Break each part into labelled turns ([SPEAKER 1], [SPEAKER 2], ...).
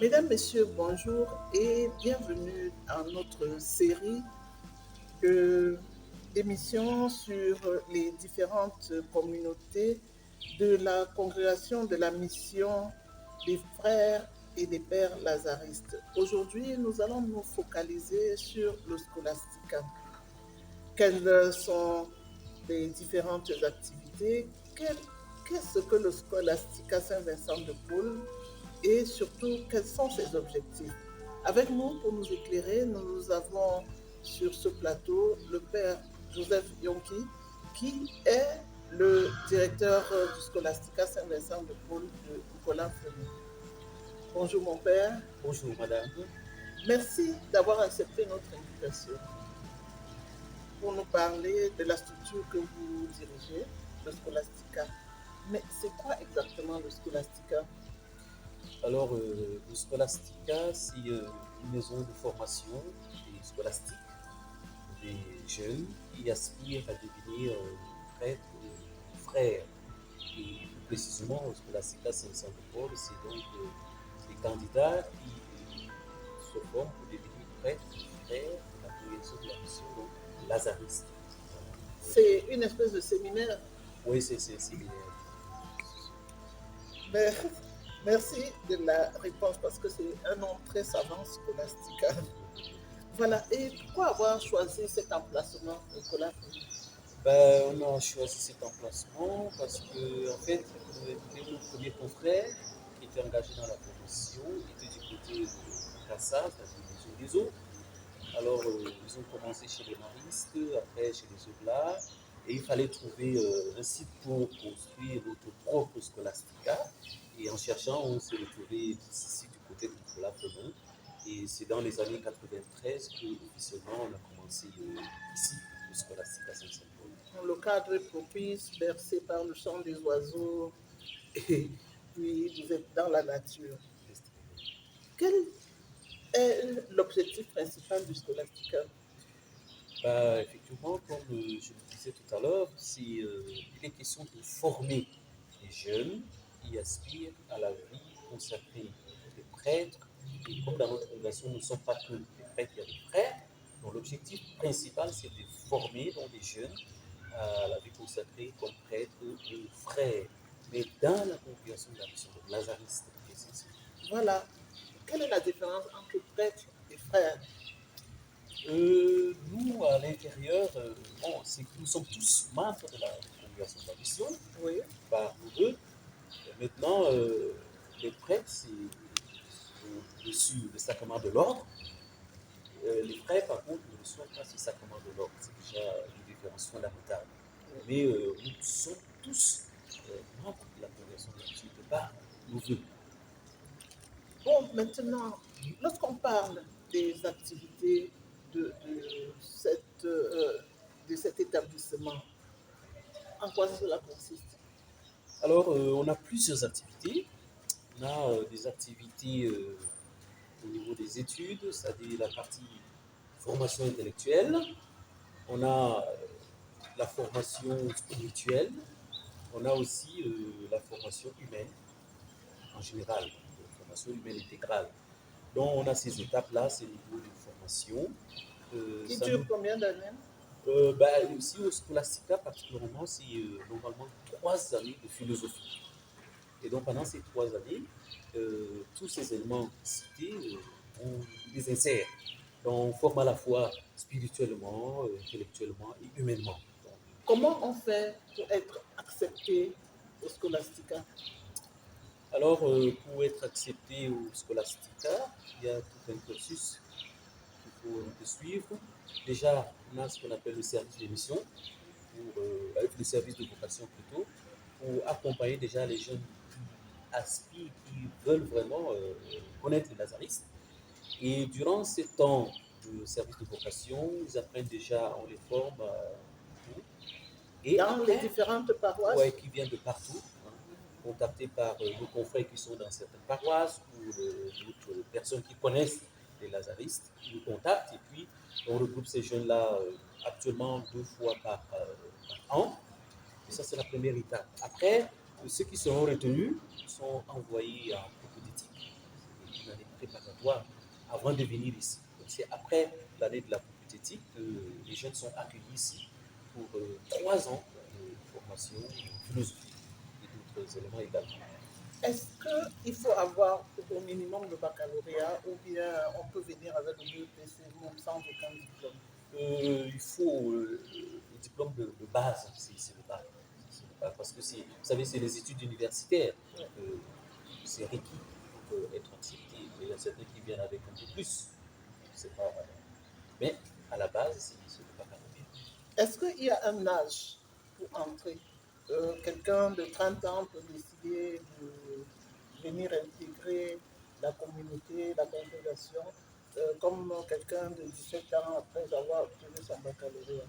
[SPEAKER 1] Mesdames, Messieurs, bonjour et bienvenue à notre série de- d'émissions sur les différentes communautés de la congrégation de la mission des frères et des pères lazaristes. Aujourd'hui, nous allons nous focaliser sur le scolastica. Quelles sont les différentes activités? Qu'est-ce que le scolastica Saint-Vincent de Paul? Et surtout, quels sont ses objectifs? Avec nous, pour nous éclairer, nous avons sur ce plateau le père Joseph Yonki, qui est le directeur du Scholastica Saint-Vincent de Paul de Nicolas Fenu. Bonjour mon père.
[SPEAKER 2] Bonjour madame.
[SPEAKER 1] Merci d'avoir accepté notre invitation pour nous parler de la structure que vous dirigez, le Scholastica. Mais c'est quoi exactement le Scholastica?
[SPEAKER 2] Alors, le Scholastica, c'est une maison de formation et scolastique des jeunes qui aspirent à devenir prêtres ou frères. Et plus précisément, au Scholastica Saint-Saint-Paul, c'est donc des candidats qui se forment pour devenir prêtres ou frères de la congrégation de la mission donc, lazariste.
[SPEAKER 1] C'est une espèce de séminaire.
[SPEAKER 2] Oui, c'est similaire.
[SPEAKER 1] Mais merci de la réponse parce que c'est un nom très savant, Scholastica. Voilà. Et pourquoi avoir choisi cet emplacement, Nicolas?
[SPEAKER 2] Ben, on a choisi cet emplacement parce que, en fait, nos premiers confrères qui étaient engagés dans la formation étaient du côté de Cassa, c'est-à-dire les eaux des eaux. Alors, ils ont commencé chez les maristes, après chez les Oblats, et il fallait trouver un site pour construire notre propre Scholastica. Et en cherchant, on s'est retrouvé ici du côté de Nicolas Fleming. Et c'est dans les années 93 que officiellement on a commencé ici, le Scholastica Saint-Paul.
[SPEAKER 1] Le cadre est propice, bercé par le chant des oiseaux, et puis vous êtes dans la nature. Quel est l'objectif principal du Scholastica?
[SPEAKER 2] Bah, effectivement, comme je le disais tout à l'heure, il est question de former les jeunes qui aspirent à la vie consacrée des prêtres. Et comme dans notre congrégation, nous ne sommes pas que des prêtres, il y a des frères. Donc l'objectif principal, c'est de former donc, les jeunes à la vie consacrée comme prêtres ou frères, mais dans la congrégation de la mission de Lazariste.
[SPEAKER 1] Voilà. Quelle est la différence entre prêtre et frère?
[SPEAKER 2] Nous, à l'intérieur, c'est que nous sommes tous membres de la congrégation de la mission,
[SPEAKER 1] Oui.
[SPEAKER 2] par nous deux. Maintenant, les prêtres, c'est reçu le sacrement de l'ordre. Les frères, par contre, ne reçoivent pas ce sacrement de l'ordre. C'est déjà une différence fondamentale. Mais nous sommes tous membres de la congrégation de la mission de par nos vœux.
[SPEAKER 1] Bon, maintenant, lorsqu'on parle des activités de, de, cette, euh, de cet établissement, en quoi cela consiste?
[SPEAKER 2] Alors, on a plusieurs activités. On a des activités au niveau des études, c'est-à-dire la partie formation intellectuelle. On a la formation spirituelle. On a aussi la formation humaine en général, la formation humaine intégrale. Donc, on a ces étapes-là, ces niveaux de formation.
[SPEAKER 1] Qui dure combien d'années?
[SPEAKER 2] Ici, au Scholastica, particulièrement, c'est normalement 3 années de philosophie. Et donc, pendant ces 3 années, tous ces éléments cités, on les insère. Donc, on forme à la fois spirituellement, intellectuellement et humainement. Donc,
[SPEAKER 1] Comment on fait pour être accepté au Scholastica?
[SPEAKER 2] alors, pour être accepté au Scholastica, il y a tout un cursus qu'il faut suivre. Déjà, on a ce qu'on appelle le service de mission, le service de vocation plutôt, pour accompagner déjà les jeunes qui aspirent, qui veulent vraiment connaître les lazaristes. Et durant ces temps de service de vocation, ils apprennent déjà, on les forme tout. Et
[SPEAKER 1] Dans les
[SPEAKER 2] après,
[SPEAKER 1] différentes paroisses?
[SPEAKER 2] ouais, qui viennent de partout, hein, contactés par nos confrères qui sont dans certaines paroisses ou d'autres personnes qui connaissent les lazaristes, ils nous contactent et puis on regroupe ces jeunes-là actuellement 2 fois par an. Et ça, c'est la première étape. Après, ceux qui seront retenus sont envoyés en propédétique. préparatoire avant de venir ici. Donc, c'est après l'année de la propététique que les jeunes sont accueillis ici pour 3 ans de formation philosophique et d'autres éléments également.
[SPEAKER 1] Est-ce qu'il faut avoir au minimum le baccalauréat ou bien on peut venir avec le BEPC même sans aucun diplôme?
[SPEAKER 2] Il faut le diplôme de base, c'est le bac. C'est le bac, parce que vous savez, c'est les études universitaires.
[SPEAKER 1] Ouais.
[SPEAKER 2] C'est requis pour être accepté. Il y a certains qui viennent avec un peu plus. C'est pas, mais à la base, c'est le baccalauréat.
[SPEAKER 1] Est-ce qu'il y a un âge pour entrer? Quelqu'un de 30 ans peut décider de venir intégrer la communauté, la congrégation, comme quelqu'un de 17 ans après avoir obtenu son baccalauréat.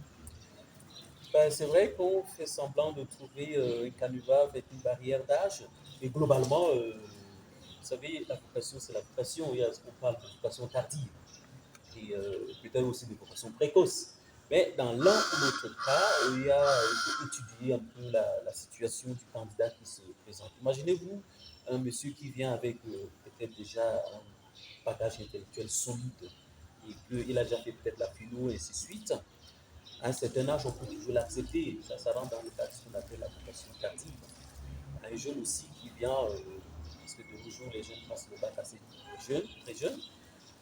[SPEAKER 2] Ben, c'est vrai qu'on fait semblant de trouver un canevas avec une barrière d'âge, mais globalement, vous savez, la vocation, c'est la vocation. On parle de vocation tardive et peut-être aussi de vocation précoce. Mais dans l'un ou l'autre cas, il faut étudier un peu la situation du candidat qui se présente. Imaginez-vous un monsieur qui vient avec peut-être déjà un bagage intellectuel solide et qu'il a déjà fait peut-être la philo et ainsi de suite. À un certain âge, on peut toujours l'accepter. Ça rentre dans le cadre de ce qu'on appelle la vocation tardive. Un jeune aussi qui vient, parce que de nos jours, les jeunes passent le bac assez jeunes, très jeunes,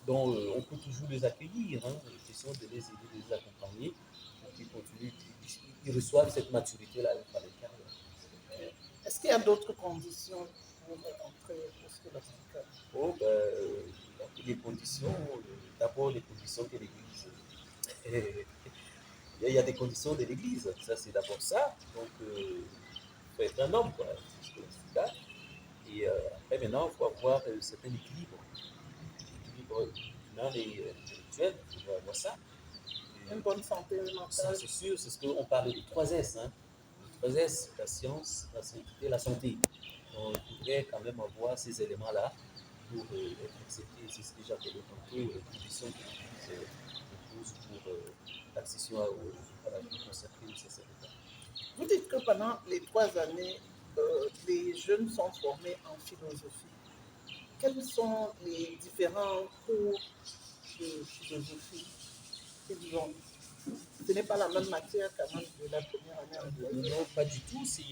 [SPEAKER 2] donc on peut toujours les accueillir. Hein. Question de les aider, de les accompagner pour qu'ils continuent, qu'ils reçoivent cette maturité-là avec la carrière.
[SPEAKER 1] Est-ce qu'il y a d'autres conditions pour entrer au scolastique?
[SPEAKER 2] Oh, ben, les conditions, d'abord les conditions que l'Église. Il y a des conditions de l'Église, ça c'est d'abord ça. Donc, il faut être un homme, quoi, c'est scolastique. Et après, maintenant, il faut avoir un certain équilibre. Équilibre humain et intellectuel, il faut avoir ça.
[SPEAKER 1] Une bonne santé
[SPEAKER 2] Ça,
[SPEAKER 1] mentale?
[SPEAKER 2] c'est sûr, c'est ce qu'on parlait de 3S. Hein. Les 3S, la science, la sainteté, la santé. Donc, il faudrait quand même avoir ces éléments-là pour être accepté. C'est ce que j'appelais tantôt les conditions que l'Église impose pour l'accession à la vie consacrée au sacerdocat.
[SPEAKER 1] Vous dites que pendant les 3 années, les jeunes sont formés en philosophie. Quels sont les différents cours de philosophie qu'ils ont? Ce n'est pas la même matière quand même de la première année en troisième.
[SPEAKER 2] Non, pas du tout. C'est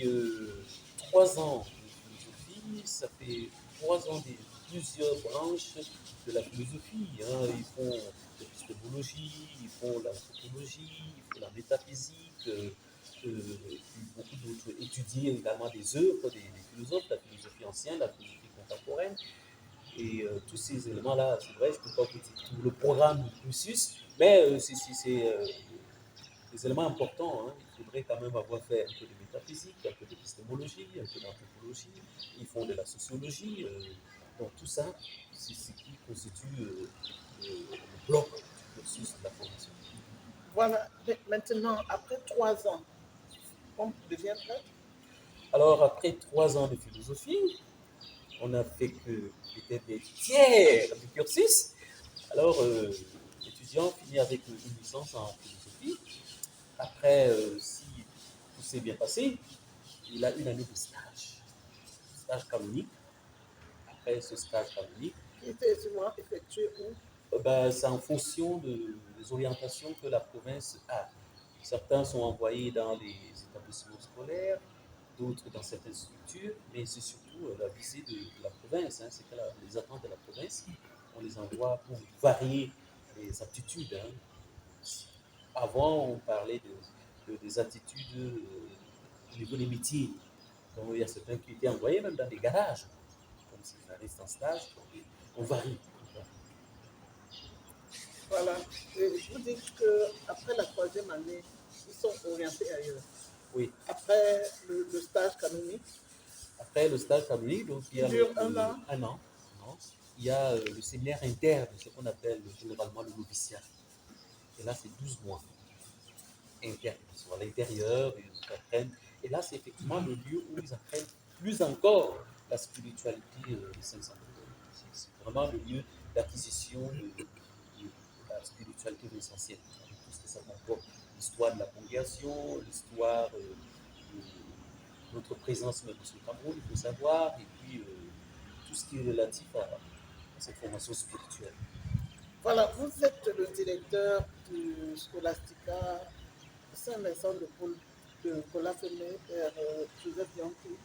[SPEAKER 2] 3 ans de philosophie. Ça fait 3 ans de plusieurs branches de la philosophie. Hein. Ils font l'épistémologie, ils font l'anthropologie, ils font la métaphysique, et puis beaucoup d'autres. Étudier également des œuvres des philosophes, la philosophie ancienne, la philosophie contemporaine. Et tous ces éléments-là, c'est vrai, je ne peux pas vous dire tout le programme du cursus, mais c'est des éléments importants. Hein. Il faudrait quand même avoir fait un peu de métaphysique, un peu d'épistémologie, un peu d'anthropologie. Ils font de la sociologie. Donc tout ça, c'est ce qui constitue le bloc du cursus de la formation.
[SPEAKER 1] Voilà. Maintenant, après 3 ans, on devient prêtre.
[SPEAKER 2] Alors après 3 ans de philosophie, on a fait que peut-être des tiers du cursus. Alors l'étudiant finit avec une licence en philosophie. Après, si tout s'est bien passé, il a une année de stage canonique. Après ce stage canonique,
[SPEAKER 1] Qui était souvent effectué où?
[SPEAKER 2] ben, c'est en fonction des orientations que la province a. Certains sont envoyés dans les établissements scolaires, d'autres dans certaines structures, mais c'est surtout la visée de la province, hein, c'est que les attentes de la province, on les envoie pour varier les aptitudes. Hein. Avant, on parlait des attitudes au niveau des métiers. Donc, il y a certains qui étaient envoyés même dans des garages, comme s'ils restent en stage. On varie.
[SPEAKER 1] Voilà. Et vous dites qu'après la troisième année, ils sont orientés ailleurs.
[SPEAKER 2] Oui.
[SPEAKER 1] Après le stage canonique,
[SPEAKER 2] Après le stage canonique, donc il y
[SPEAKER 1] qui
[SPEAKER 2] a
[SPEAKER 1] dure un an.
[SPEAKER 2] un an. Non. Il y a le séminaire interne, ce qu'on appelle généralement le noviciat. Et là, c'est 12 mois interne. Ils sont à l'intérieur, ils apprennent. Et là, c'est effectivement le lieu où ils apprennent plus encore la spiritualité des saints sacrés. C'est vraiment le lieu d'acquisition de la spiritualité de l'essentiel, avec tout ce que ça comporte. L'histoire de la congrégation, l'histoire de notre présence même sur le Cameroun, il faut savoir, et puis tout ce qui est relatif cette formation spirituelle.
[SPEAKER 1] Voilà, vous êtes le directeur du Scholastica Saint-Vincent de Paul de Colafemé, Père Joseph Bianchi.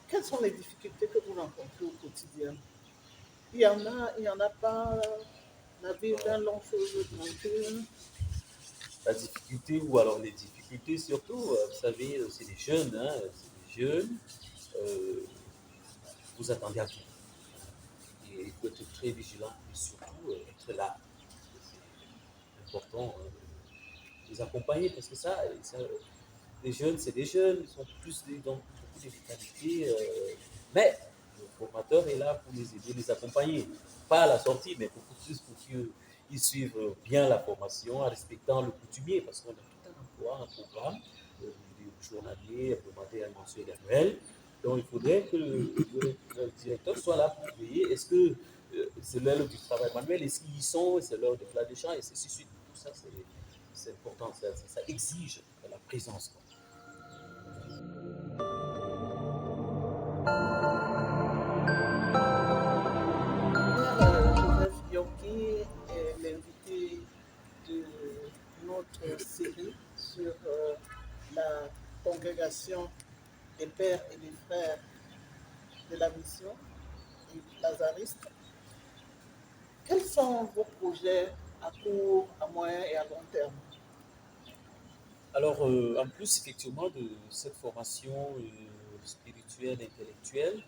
[SPEAKER 1] Quelles sont les difficultés que vous rencontrez au quotidien? Il y en a pas. La vie est un long chose tranquille.
[SPEAKER 2] La difficulté, ou alors les difficultés surtout, vous savez, c'est des jeunes, hein, c'est des jeunes, euh, vous attendez à tout. Et il faut être très vigilant et surtout être là. C'est important de les accompagner parce que ça, les jeunes, c'est des jeunes, ils sont plus dans beaucoup de vitalité, mais le formateur est là pour les aider, les accompagner. Pas à la sortie, mais beaucoup plus pour qu'ils suivent bien la formation en respectant le coutumier parce qu'on a tout un emploi, un programme journalier, hebdomadaire, mensuel et annuel. Donc il faudrait que le directeur soit là pour veiller. Est-ce que c'est l'heure du travail manuel? Est-ce qu'ils y sont? C'est l'heure de plat des champs? Et ainsi de suite. Tout ça, c'est important. Ça exige la présence. Quoi.
[SPEAKER 1] Joseph Bianchi est l'invité de notre série sur la congrégation des pères et des frères de la mission lazariste. Quels sont vos projets à court, à moyen et à long terme?
[SPEAKER 2] Alors, en plus, effectivement, de cette formation spirituelle, intellectuelle,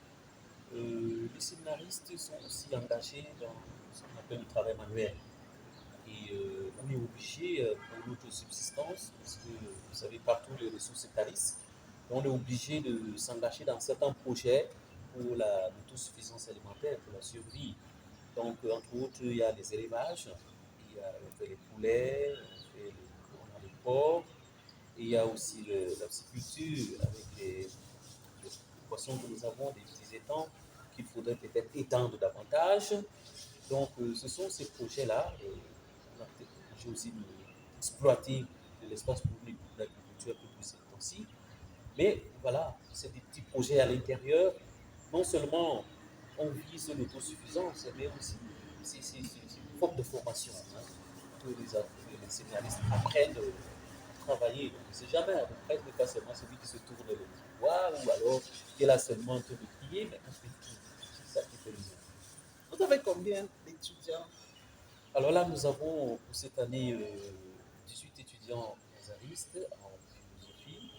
[SPEAKER 2] les séminaristes sont aussi engagés dans ce qu'on appelle le travail manuel. Et on est obligé, pour notre subsistance, parce que vous savez, partout les ressources tarissent, on est obligé de s'engager dans certains projets pour l'autosuffisance alimentaire, pour la survie. Donc, entre autres, il y a les élevages, on fait les poulets, on a les porcs, et il y a aussi la pisciculture avec les poissons que nous avons, des petits étangs qu'il faudrait peut-être étendre davantage. Donc, ce sont ces projets-là. On a peut-être obligé aussi d'exploiter de l'espace public pour l'agriculture un peu plus intensive. Mais voilà, c'est des petits projets à l'intérieur. Non seulement on vise l'autosuffisance, mais aussi c'est une forme de formation. Hein, que les séminaristes apprennent à travailler. Donc, c'est jamais un prêtre, pas seulement celui qui se tourne le pouvoir ou alors qui est là seulement en train de prier, mais on fait tout. C'est ça qui fait le mieux.
[SPEAKER 1] Vous avez combien d'étudiants?
[SPEAKER 2] Alors là, nous avons pour cette année 18 étudiants nazaristes en philosophie.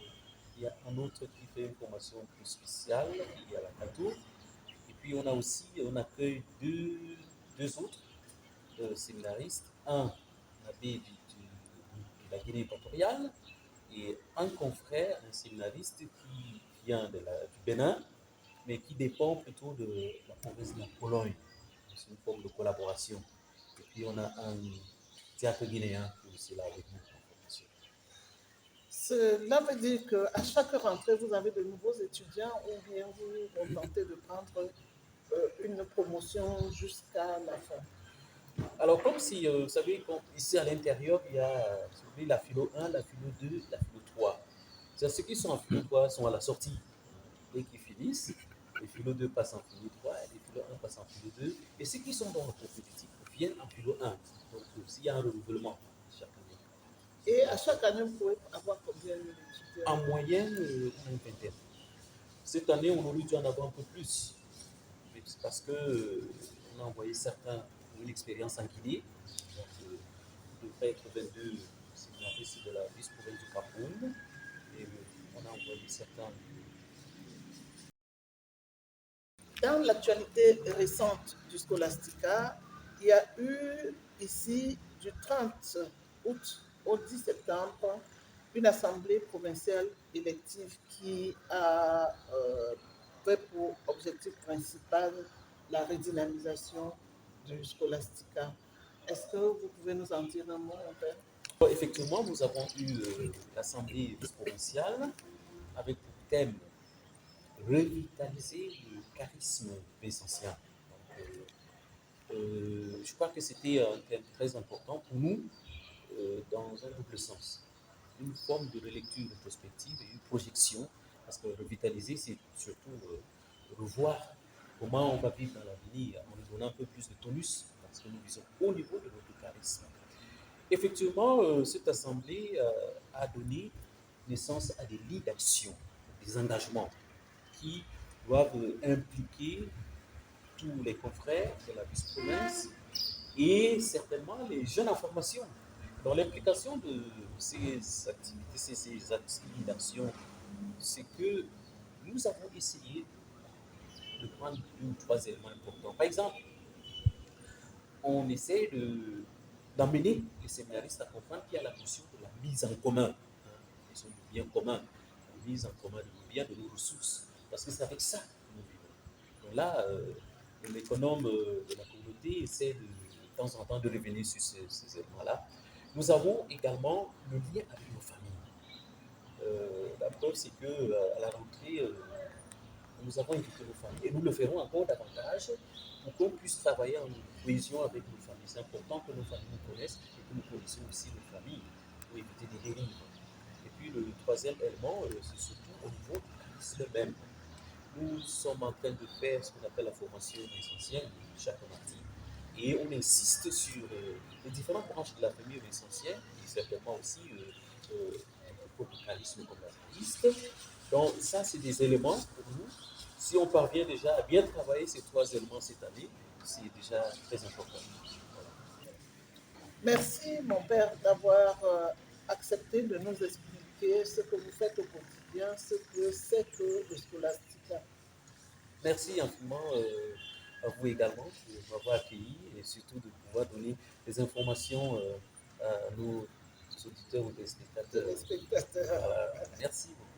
[SPEAKER 2] Il y a un autre qui fait une formation plus spéciale, il y a la Cato. Et puis on accueille deux autres séminaristes, un abbé de la Guinée équatoriale et un confrère, un séminariste qui vient du Bénin, mais qui dépend plutôt de la province de la Pologne. C'est une forme de collaboration. Et puis on a un théâtre guinéen qui est aussi là avec nous en formation.
[SPEAKER 1] Cela veut dire qu'à chaque rentrée, vous avez de nouveaux étudiants ou bien vous tentez de prendre une promotion jusqu'à la fin?
[SPEAKER 2] Alors, comme si, vous savez, ici à l'intérieur, il y a la philo 1, la philo 2, la philo 3. C'est ceux qui sont en philo 3 sont à la sortie. Dès qu'ils finissent, les philo 2 passent en philo 3, et les philo 1 passent en philo 2. Et ceux qui sont dans le compétitif viennent en philo 1. Donc, s'il y a un renouvellement chaque année.
[SPEAKER 1] Et à chaque année, vous pouvez avoir combien d'étudiants?
[SPEAKER 2] En moyenne, on a une vingtaine. Cette année, on aurait dû en avoir un peu plus. Mais c'est parce que on a envoyé certains pour une expérience en Guinée. Donc, il devrait être 22 séminaristes de la vice-province du Cameroun. Et on a envoyé certains.
[SPEAKER 1] Dans l'actualité récente du Scholastica, il y a eu ici du 30 août au 10 septembre une assemblée provinciale élective qui a fait pour objectif principal la redynamisation du Scholastica. Est-ce que vous pouvez nous en dire un mot, mon père?
[SPEAKER 2] Effectivement, nous avons eu l'Assemblée provinciale avec pour thème revitaliser le charisme essentiel. Je crois que c'était un thème très important pour nous dans un double sens. Une forme de relecture rétrospective et une projection, parce que revitaliser, c'est surtout revoir comment on va vivre dans l'avenir en nous donnant un peu plus de tonus, parce que nous visons au niveau de notre charisme. Effectivement, cette assemblée a donné naissance à des lignes d'action, des engagements qui doivent impliquer tous les confrères de la vice-province et certainement les jeunes en formation. Dans l'implication de ces activités, ces lignes d'action, c'est que nous avons essayé de prendre deux ou trois éléments importants. Par exemple, on essaie d'emmener les séminaristes à comprendre qu'il y a la notion de la mise en commun, la notion du bien commun, la mise en commun de nos biens, de nos ressources, parce que c'est avec ça que nous vivons. Donc là, l'économe de la communauté essaie de temps en temps de revenir sur ces éléments-là. Nous avons également le lien avec nos familles. La preuve, c'est qu'à la rentrée, nous avons invité nos familles et nous le ferons encore davantage pour qu'on puisse travailler en cohésion avec nos familles. C'est important que nos familles nous connaissent et que nous connaissions aussi nos familles pour éviter des dérives. Et puis le troisième élément, c'est surtout au niveau du charisme même. Nous sommes en train de faire ce qu'on appelle la formation essentielle chaque mardi. Et on insiste sur les différentes branches de la famille essentielle et certainement aussi notre propre charisme comme artiste. Donc ça, c'est des éléments pour nous. Si on parvient déjà à bien travailler ces trois éléments cette année, c'est déjà très important. Voilà.
[SPEAKER 1] Merci, mon père, d'avoir accepté de nous expliquer ce que vous faites au quotidien, ce que c'est que le Scholastica.
[SPEAKER 2] Merci infiniment à vous également de m'avoir accueilli et surtout de pouvoir donner des informations à nos auditeurs ou téléspectateurs.
[SPEAKER 1] Téléspectateurs.
[SPEAKER 2] Voilà. Merci beaucoup.